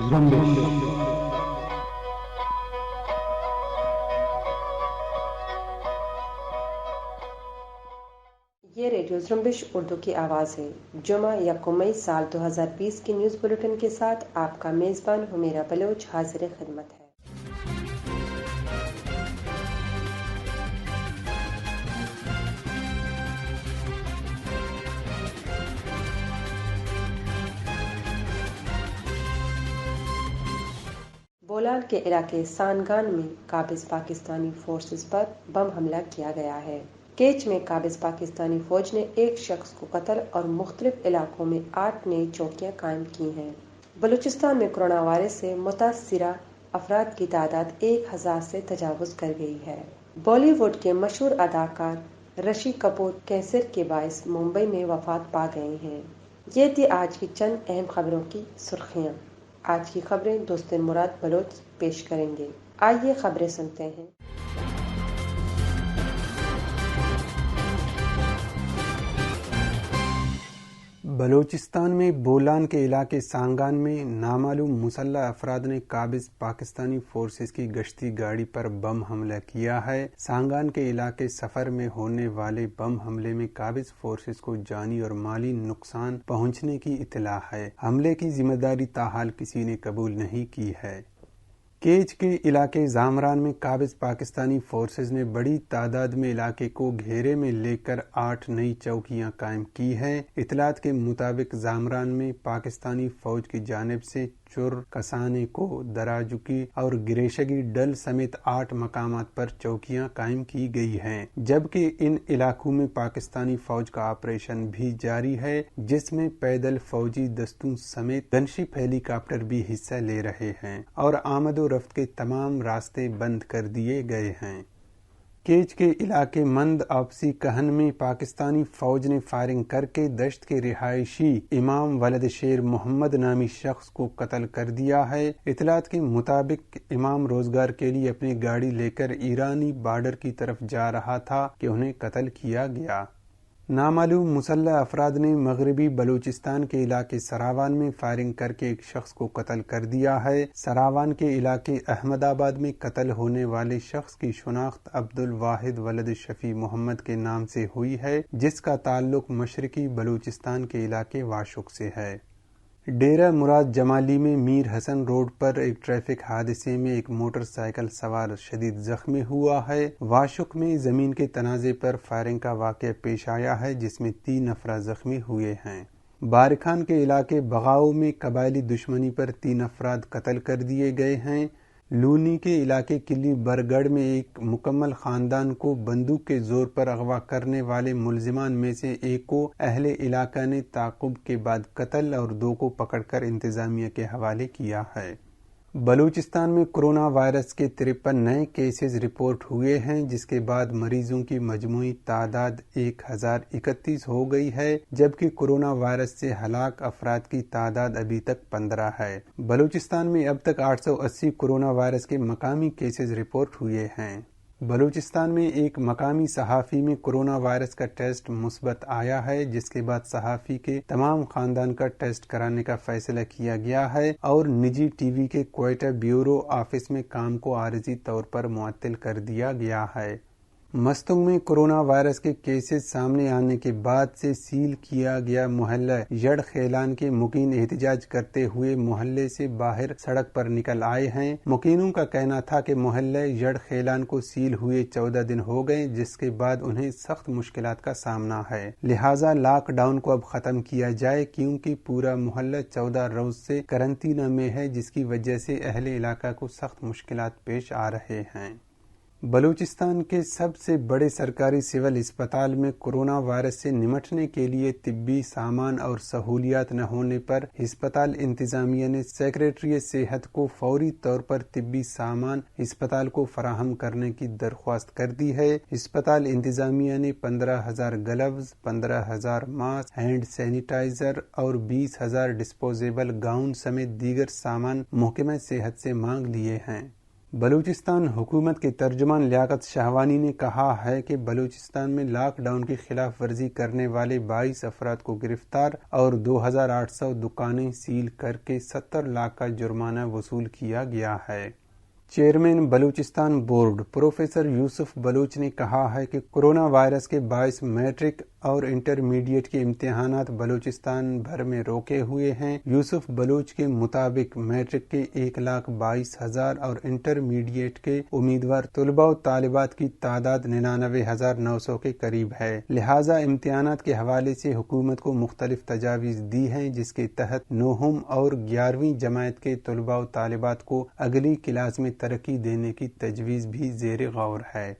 زمبش یہ ریڈیو زمبش اردو کی آواز ہے۔ جمعہ 1 مئی سال 2020 کی نیوز بلیٹن کے ساتھ آپ کا میزبان حمیرہ بلوچ حاضر خدمت ہے۔ بولال کے علاقے سانگان میں قابض پاکستانی فورسز پر بم حملہ کیا گیا ہے۔ کیچ میں قابض پاکستانی فوج نے ایک شخص کو قتل اور مختلف علاقوں میں 8 نئی چوکیاں قائم کی ہیں۔ بلوچستان میں کورونا وائرس سے متاثرہ افراد کی تعداد 1000 سے تجاوز کر گئی ہے۔ بالی ووڈ کے مشہور اداکار رشی کپور کینسر کے باعث ممبئی میں وفات پا گئے ہیں۔ یہ تھی آج کی چند اہم خبروں کی سرخیاں۔ آج کی خبریں دوستن مراد بلوچ پیش کریں گے۔ آئیے خبریں سنتے ہیں۔ بلوچستان میں بولان کے علاقے سانگان میں نامعلوم مسلح افراد نے قابض پاکستانی فورسز کی گشتی گاڑی پر بم حملہ کیا ہے۔ سانگان کے علاقے سفر میں ہونے والے بم حملے میں قابض فورسز کو جانی اور مالی نقصان پہنچنے کی اطلاع ہے۔ حملے کی ذمہ داری تاحال کسی نے قبول نہیں کی ہے۔ کیچ کے علاقے زامران میں قابض پاکستانی فورسز نے بڑی تعداد میں علاقے کو گھیرے میں لے کر 8 نئی چوکیاں قائم کی ہیں۔ اطلاعات کے مطابق زامران میں پاکستانی فوج کی جانب سے چر، کسانے کو، دراجکی اور گریشگی ڈل سمیت 8 مقامات پر چوکیاں قائم کی گئی ہیں، جبکہ ان علاقوں میں پاکستانی فوج کا آپریشن بھی جاری ہے، جس میں پیدل فوجی دستوں سمیت گن شپ ہیلی کاپٹر بھی حصہ لے رہے ہیں اور آمد و رفت کے تمام راستے بند کر دیے گئے ہیں۔ کیچ کے علاقے مند آپسی کہن میں پاکستانی فوج نے فائرنگ کر کے دشت کے رہائشی امام ولد شیر محمد نامی شخص کو قتل کر دیا ہے۔ اطلاعات کے مطابق امام روزگار کے لیے اپنی گاڑی لے کر ایرانی بارڈر کی طرف جا رہا تھا کہ انہیں قتل کیا گیا۔ نامعلوم مسلح افراد نے مغربی بلوچستان کے علاقے سراوان میں فائرنگ کر کے ایک شخص کو قتل کر دیا ہے۔ سراوان کے علاقے احمد آباد میں قتل ہونے والے شخص کی شناخت عبد الواحد ولد شفیع محمد کے نام سے ہوئی ہے، جس کا تعلق مشرقی بلوچستان کے علاقے واشق سے ہے۔ ڈیرہ مراد جمالی میں میر حسن روڈ پر ایک ٹریفک حادثے میں ایک موٹر سائیکل سوار شدید زخمی ہوا ہے۔ واشق میں زمین کے تنازع پر فائرنگ کا واقعہ پیش آیا ہے، جس میں 3 افراد زخمی ہوئے ہیں۔ بارکھان کے علاقے بغاؤ میں قبائلی دشمنی پر 3 افراد قتل کر دیے گئے ہیں۔ لونی کے علاقے قلی برگڑھ میں ایک مکمل خاندان کو بندوق کے زور پر اغوا کرنے والے ملزمان میں سے ایک کو اہل علاقہ نے تعاقب کے بعد قتل اور 2 کو پکڑ کر انتظامیہ کے حوالے کیا ہے۔ بلوچستان میں کورونا وائرس کے 53 نئے کیسز رپورٹ ہوئے ہیں، جس کے بعد مریضوں کی مجموعی تعداد 1031 ہو گئی ہے، جبکہ کورونا وائرس سے ہلاک افراد کی تعداد ابھی تک 15 ہے۔ بلوچستان میں اب تک 880 کورونا وائرس کے مقامی کیسز رپورٹ ہوئے ہیں۔ بلوچستان میں ایک مقامی صحافی میں کورونا وائرس کا ٹیسٹ مثبت آیا ہے، جس کے بعد صحافی کے تمام خاندان کا ٹیسٹ کرانے کا فیصلہ کیا گیا ہے اور نجی ٹی وی کے کوئٹہ بیورو آفس میں کام کو عارضی طور پر معطل کر دیا گیا ہے۔ مستنگ میں کورونا وائرس کے کیسز سامنے آنے کے بعد سے سیل کیا گیا محلہ یڑ خیلان کے مکین احتجاج کرتے ہوئے محلے سے باہر سڑک پر نکل آئے ہیں۔ مکینوں کا کہنا تھا کہ محلہ یڑ خیلان کو سیل ہوئے 14 دن ہو گئے، جس کے بعد انہیں سخت مشکلات کا سامنا ہے، لہٰذا لاک ڈاؤن کو اب ختم کیا جائے، کیونکہ پورا محلہ 14 روز سے قرنطینہ میں ہے، جس کی وجہ سے اہل علاقہ کو سخت مشکلات پیش آ رہے ہیں۔ بلوچستان کے سب سے بڑے سرکاری سول اسپتال میں کورونا وائرس سے نمٹنے کے لیے طبی سامان اور سہولیات نہ ہونے پر ہسپتال انتظامیہ نے سیکریٹری صحت کو فوری طور پر طبی سامان ہسپتال کو فراہم کرنے کی درخواست کر دی ہے۔ ہسپتال انتظامیہ نے 15,000 گلوز، 15,000 ماسک، ہینڈ سینیٹائزر اور 20,000 ڈسپوزیبل گاؤن سمیت دیگر سامان محکمہ صحت سے مانگ لیے ہیں۔ بلوچستان حکومت کے ترجمان لیاقت شہوانی نے کہا ہے کہ بلوچستان میں لاک ڈاؤن کی خلاف ورزی کرنے والے 22 افراد کو گرفتار اور 2800 دکانیں سیل کر کے 70 لاکھ کا جرمانہ وصول کیا گیا ہے۔ چیئرمین بلوچستان بورڈ پروفیسر یوسف بلوچ نے کہا ہے کہ کورونا وائرس کے باعث میٹرک اور انٹرمیڈیٹ کے امتحانات بلوچستان بھر میں روکے ہوئے ہیں۔ یوسف بلوچ کے مطابق میٹرک کے 1,22,000 اور انٹرمیڈیٹ کے امیدوار طلباء و طالبات کی تعداد 99,900 کے قریب ہے، لہٰذا امتحانات کے حوالے سے حکومت کو مختلف تجاویز دی ہیں، جس کے تحت 9ویں اور 11ویں جماعت کے طلباء و طالبات کو اگلی کلاس میں ترقی دینے کی تجویز بھی زیر غور ہے۔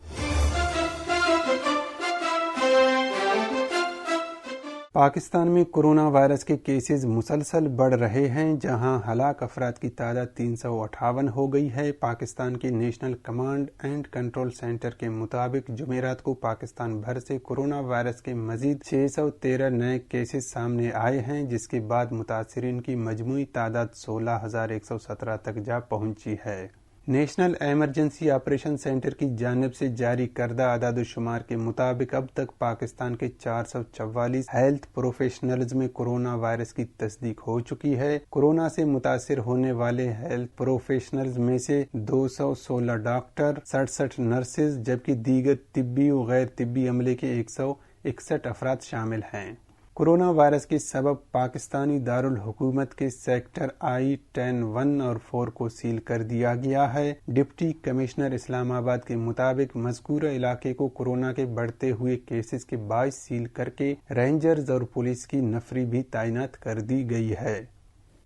پاکستان میں کورونا وائرس کے کیسز مسلسل بڑھ رہے ہیں، جہاں ہلاک افراد کی تعداد 358 ہو گئی ہے۔ پاکستان کے national command and control centre کے مطابق جمعرات کو پاکستان بھر سے کورونا وائرس کے مزید 613 نئے کیسز سامنے آئے ہیں، جس کے بعد متاثرین کی مجموعی تعداد 16,117 تک جا پہنچی ہے۔ نیشنل ایمرجنسی آپریشن سینٹر کی جانب سے جاری کردہ اعداد و شمار کے مطابق اب تک پاکستان کے 444 ہیلتھ پروفیشنلز میں کورونا وائرس کی تصدیق ہو چکی ہے۔ کورونا سے متاثر ہونے والے ہیلتھ پروفیشنلز میں سے 216 ڈاکٹر، 67 نرسز جبکہ دیگر طبی و غیر طبی عملے کے 161 افراد شامل ہیں۔ کورونا وائرس کے سبب پاکستانی دارالحکومت کے سیکٹر I-10 1 اور 4 کو سیل کر دیا گیا ہے۔ ڈپٹی کمشنر اسلام آباد کے مطابق مذکورہ علاقے کو کورونا کے بڑھتے ہوئے کیسز کے باعث سیل کر کے رینجرز اور پولیس کی نفری بھی تعینات کر دی گئی ہے۔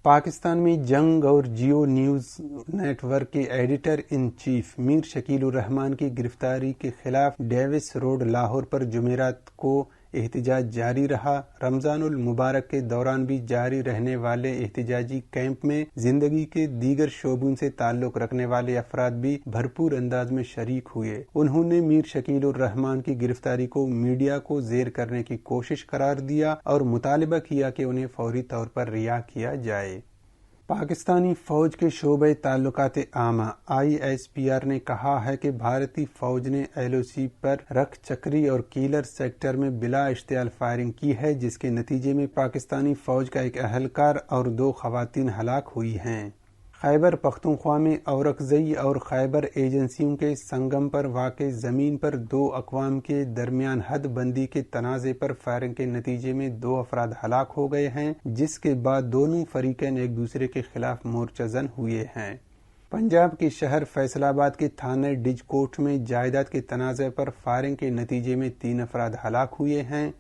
پاکستان میں جنگ اور جیو نیوز نیٹ ورک کے ایڈیٹر ان چیف میر شکیل الرحمان کی گرفتاری کے خلاف ڈیوس روڈ لاہور پر جمعرات کو احتجاج جاری رہا۔ رمضان المبارک کے دوران بھی جاری رہنے والے احتجاجی کیمپ میں زندگی کے دیگر شعبوں سے تعلق رکھنے والے افراد بھی بھرپور انداز میں شریک ہوئے۔ انہوں نے میر شکیل الرحمان کی گرفتاری کو میڈیا کو زیر کرنے کی کوشش قرار دیا اور مطالبہ کیا کہ انہیں فوری طور پر رہا کیا جائے۔ پاکستانی فوج کے شعبۂ تعلقات عامہ ISPR نے کہا ہے کہ بھارتی فوج نے LOC پر رکھ چکری اور کیلر سیکٹر میں بلا اشتعال فائرنگ کی ہے، جس کے نتیجے میں پاکستانی فوج کا ایک اہلکار اور 2 خواتین ہلاک ہوئی ہیں۔ خیبر پختونخوا میں اورکزئی اور خیبر ایجنسیوں کے سنگم پر واقع زمین پر 2 اقوام کے درمیان حد بندی کے تنازع پر فائرنگ کے نتیجے میں 2 افراد ہلاک ہو گئے ہیں، جس کے بعد دونوں فریقین ایک دوسرے کے خلاف مورچہ زن ہوئے ہیں۔ پنجاب کے شہر فیصل آباد کے تھانہ ڈج کوٹ میں جائیداد کے تنازع پر فائرنگ کے نتیجے میں 3 افراد ہلاک ہوئے ہیں۔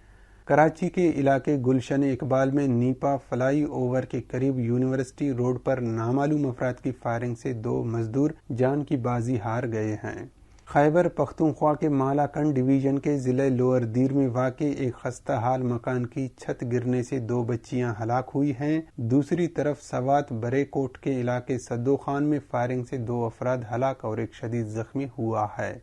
کراچی کے علاقے گلشن اقبال میں نیپا فلائی اوور کے قریب یونیورسٹی روڈ پر نامعلوم افراد کی فائرنگ سے 2 مزدور جان کی بازی ہار گئے ہیں۔ خیبر پختونخوا کے مالاکنڈ ڈویژن کے ضلع لوئر دیر میں واقع ایک خستہ حال مکان کی چھت گرنے سے 2 بچیاں ہلاک ہوئی ہیں۔ دوسری طرف سوات برے کوٹ کے علاقے صدو خان میں فائرنگ سے 2 افراد ہلاک اور ایک شدید زخمی ہوا ہے۔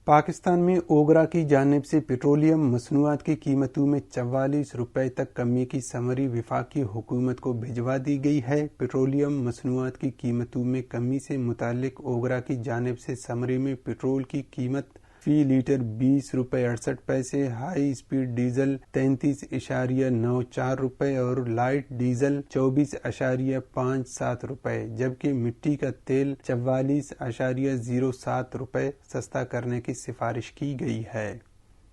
پاکستان میں اوگرا کی جانب سے پیٹرولیم مصنوعات کی قیمتوں میں 44 روپے تک کمی کی سمری وفاقی حکومت کو بھجوا دی گئی ہے۔ پیٹرولیم مصنوعات کی قیمتوں میں کمی سے متعلق اوگرا کی جانب سے سمری میں پیٹرول کی قیمت فی لیٹر 20 روپے 68 پیسے، ہائی اسپیڈ ڈیزل 33.94 روپے اور لائٹ ڈیزل 24.57 روپے، جبکہ مٹی کا تیل 44.07 روپے سستا کرنے کی سفارش کی گئی ہے۔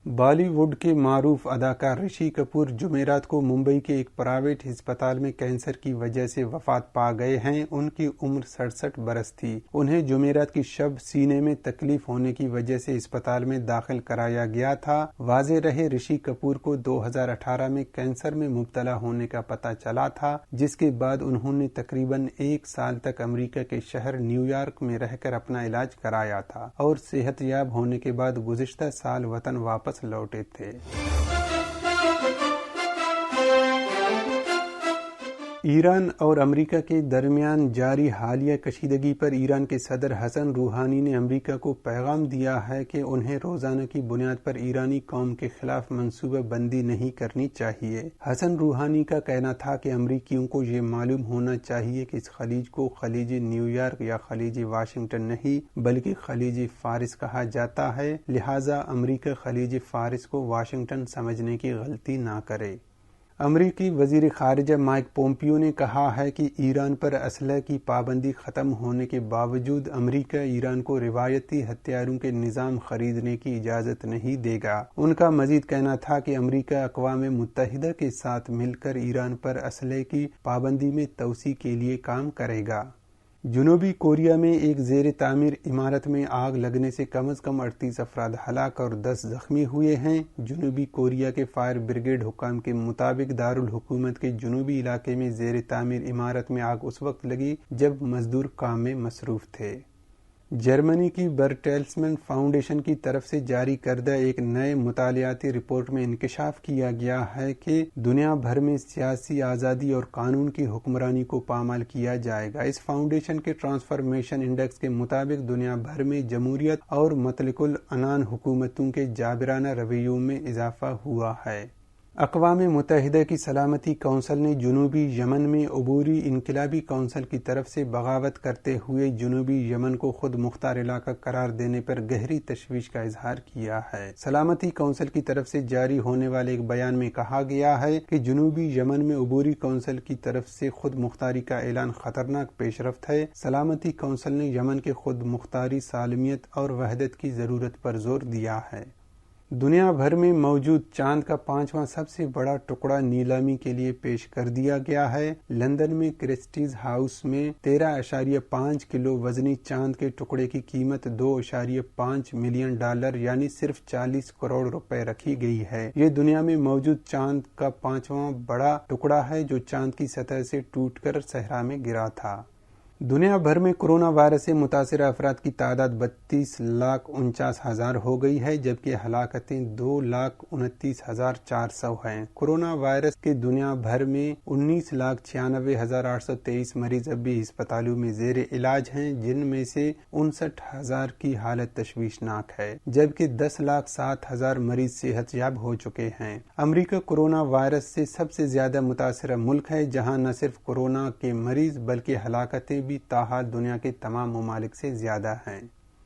بالی ووڈ کے معروف اداکار رشی کپور جمعرات کو ممبئی کے ایک پرائیویٹ ہسپتال میں کینسر کی وجہ سے وفات پا گئے ہیں۔ ان کی عمر 67 برس تھی۔ انہیں جمعرات کی شب سینے میں تکلیف ہونے کی وجہ سے ہسپتال میں داخل کرایا گیا تھا۔ واضح رہے رشی کپور کو 2018 میں کینسر میں مبتلا ہونے کا پتہ چلا تھا، جس کے بعد انہوں نے تقریباً 1 سال تک امریکہ کے شہر نیو یارک میں رہ کر اپنا علاج کرایا تھا اور صحت یاب ہونے کے بعد گزشتہ سال وطن واپس لوٹے تھے۔ ایران اور امریکہ کے درمیان جاری حالیہ کشیدگی پر ایران کے صدر حسن روحانی نے امریکہ کو پیغام دیا ہے کہ انہیں روزانہ کی بنیاد پر ایرانی قوم کے خلاف منصوبہ بندی نہیں کرنی چاہیے۔ حسن روحانی کا کہنا تھا کہ امریکیوں کو یہ معلوم ہونا چاہیے کہ اس خلیج کو خلیج نیو یارک یا خلیج واشنگٹن نہیں بلکہ خلیج فارس کہا جاتا ہے، لہٰذا امریکہ خلیج فارس کو واشنگٹن سمجھنے کی غلطی نہ کرے۔ امریکی وزیر خارجہ مائک پومپیو نے کہا ہے کہ ایران پر اسلحے کی پابندی ختم ہونے کے باوجود امریکہ ایران کو روایتی ہتھیاروں کے نظام خریدنے کی اجازت نہیں دے گا۔ ان کا مزید کہنا تھا کہ امریکہ اقوام متحدہ کے ساتھ مل کر ایران پر اسلحے کی پابندی میں توسیع کے لیے کام کرے گا۔ جنوبی کوریا میں ایک زیر تعمیر عمارت میں آگ لگنے سے کم از کم 38 افراد ہلاک اور 10 زخمی ہوئے ہیں۔ جنوبی کوریا کے فائر بریگیڈ حکام کے مطابق دارالحکومت کے جنوبی علاقے میں زیر تعمیر عمارت میں آگ اس وقت لگی جب مزدور کام میں مصروف تھے۔ جرمنی کی برٹیلسمن فاؤنڈیشن کی طرف سے جاری کردہ ایک نئے مطالعاتی رپورٹ میں انکشاف کیا گیا ہے کہ دنیا بھر میں سیاسی آزادی اور قانون کی حکمرانی کو پامال کیا جائے گا۔ اس فاؤنڈیشن کے ٹرانسفارمیشن انڈیکس کے مطابق دنیا بھر میں جمہوریت اور مطلق العنان حکومتوں کے جابرانہ رویوں میں اضافہ ہوا ہے۔ اقوام متحدہ کی سلامتی کونسل نے جنوبی یمن میں عبوری انقلابی کونسل کی طرف سے بغاوت کرتے ہوئے جنوبی یمن کو خود مختار علاقہ قرار دینے پر گہری تشویش کا اظہار کیا ہے۔ سلامتی کونسل کی طرف سے جاری ہونے والے ایک بیان میں کہا گیا ہے کہ جنوبی یمن میں عبوری کونسل کی طرف سے خود مختاری کا اعلان خطرناک پیش رفت ہے۔ سلامتی کونسل نے یمن کے خود مختاری، سالمیت اور وحدت کی ضرورت پر زور دیا ہے۔ دنیا بھر میں موجود چاند کا 5واں سب سے بڑا ٹکڑا نیلامی کے لیے پیش کر دیا گیا ہے۔ لندن میں کرسٹیز ہاؤس میں 13.5 کلو وزنی چاند کے ٹکڑے کی قیمت $2.5 ملین یعنی صرف 40 کروڑ روپے رکھی گئی ہے۔ یہ دنیا میں موجود چاند کا 5واں بڑا ٹکڑا ہے جو چاند کی سطح سے ٹوٹ کر صحرا میں گرا تھا۔ دنیا بھر میں کورونا وائرس سے متاثرہ افراد کی تعداد 32,49,000 ہو گئی ہے جبکہ ہلاکتیں 2,29,400 ہیں۔ کورونا وائرس کے دنیا بھر میں 19,96,823 مریض اب بھی ہسپتالوں میں زیر علاج ہیں، جن میں سے 59,000 کی حالت تشویشناک ہے جبکہ 10,07,000 مریض صحت یاب ہو چکے ہیں۔ امریکہ کورونا وائرس سے سب سے زیادہ متاثرہ ملک ہے جہاں نہ صرف کورونا کے مریض بلکہ ہلاکتیں بھی تاحال دنیا کے تمام ممالک سے زیادہ ہیں۔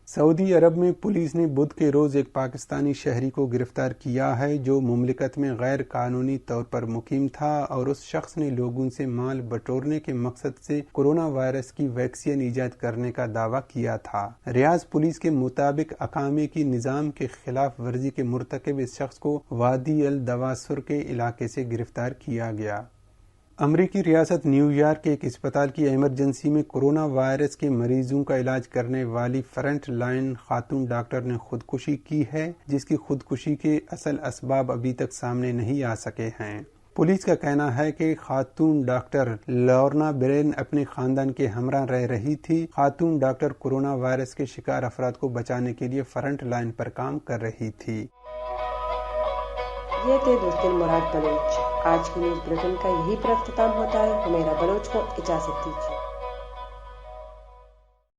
سعودی عرب میں پولیس نے بدھ کے روز ایک پاکستانی شہری کو گرفتار کیا ہے جو مملکت میں غیر قانونی طور پر مقیم تھا اور اس شخص نے لوگوں سے مال بٹورنے کے مقصد سے کورونا وائرس کی ویکسین ایجاد کرنے کا دعویٰ کیا تھا۔ ریاض پولیس کے مطابق اقامے کی نظام کے خلاف ورزی کے مرتکب اس شخص کو وادی الدواسر کے علاقے سے گرفتار کیا گیا۔ امریکی ریاست نیو یارک کے ایک اسپتال کی ایمرجنسی میں کورونا وائرس کے مریضوں کا علاج کرنے والی فرنٹ لائن خاتون ڈاکٹر نے خودکشی کی ہے جس کی خودکشی کے اصل اسباب ابھی تک سامنے نہیں آ سکے ہیں۔ پولیس کا کہنا ہے کہ خاتون ڈاکٹر لورنا برین اپنے خاندان کے ہمراہ رہ رہی تھی۔ خاتون ڈاکٹر کورونا وائرس کے شکار افراد کو بچانے کے لیے فرنٹ لائن پر کام کر رہی تھی۔ یہ تھے دوست مراد بلوچ۔ آج کی نیوز بلیٹن کا یہی پر اختتام ہوتا ہے۔ ہمیرا بلوچ کو اجازت دیجیے۔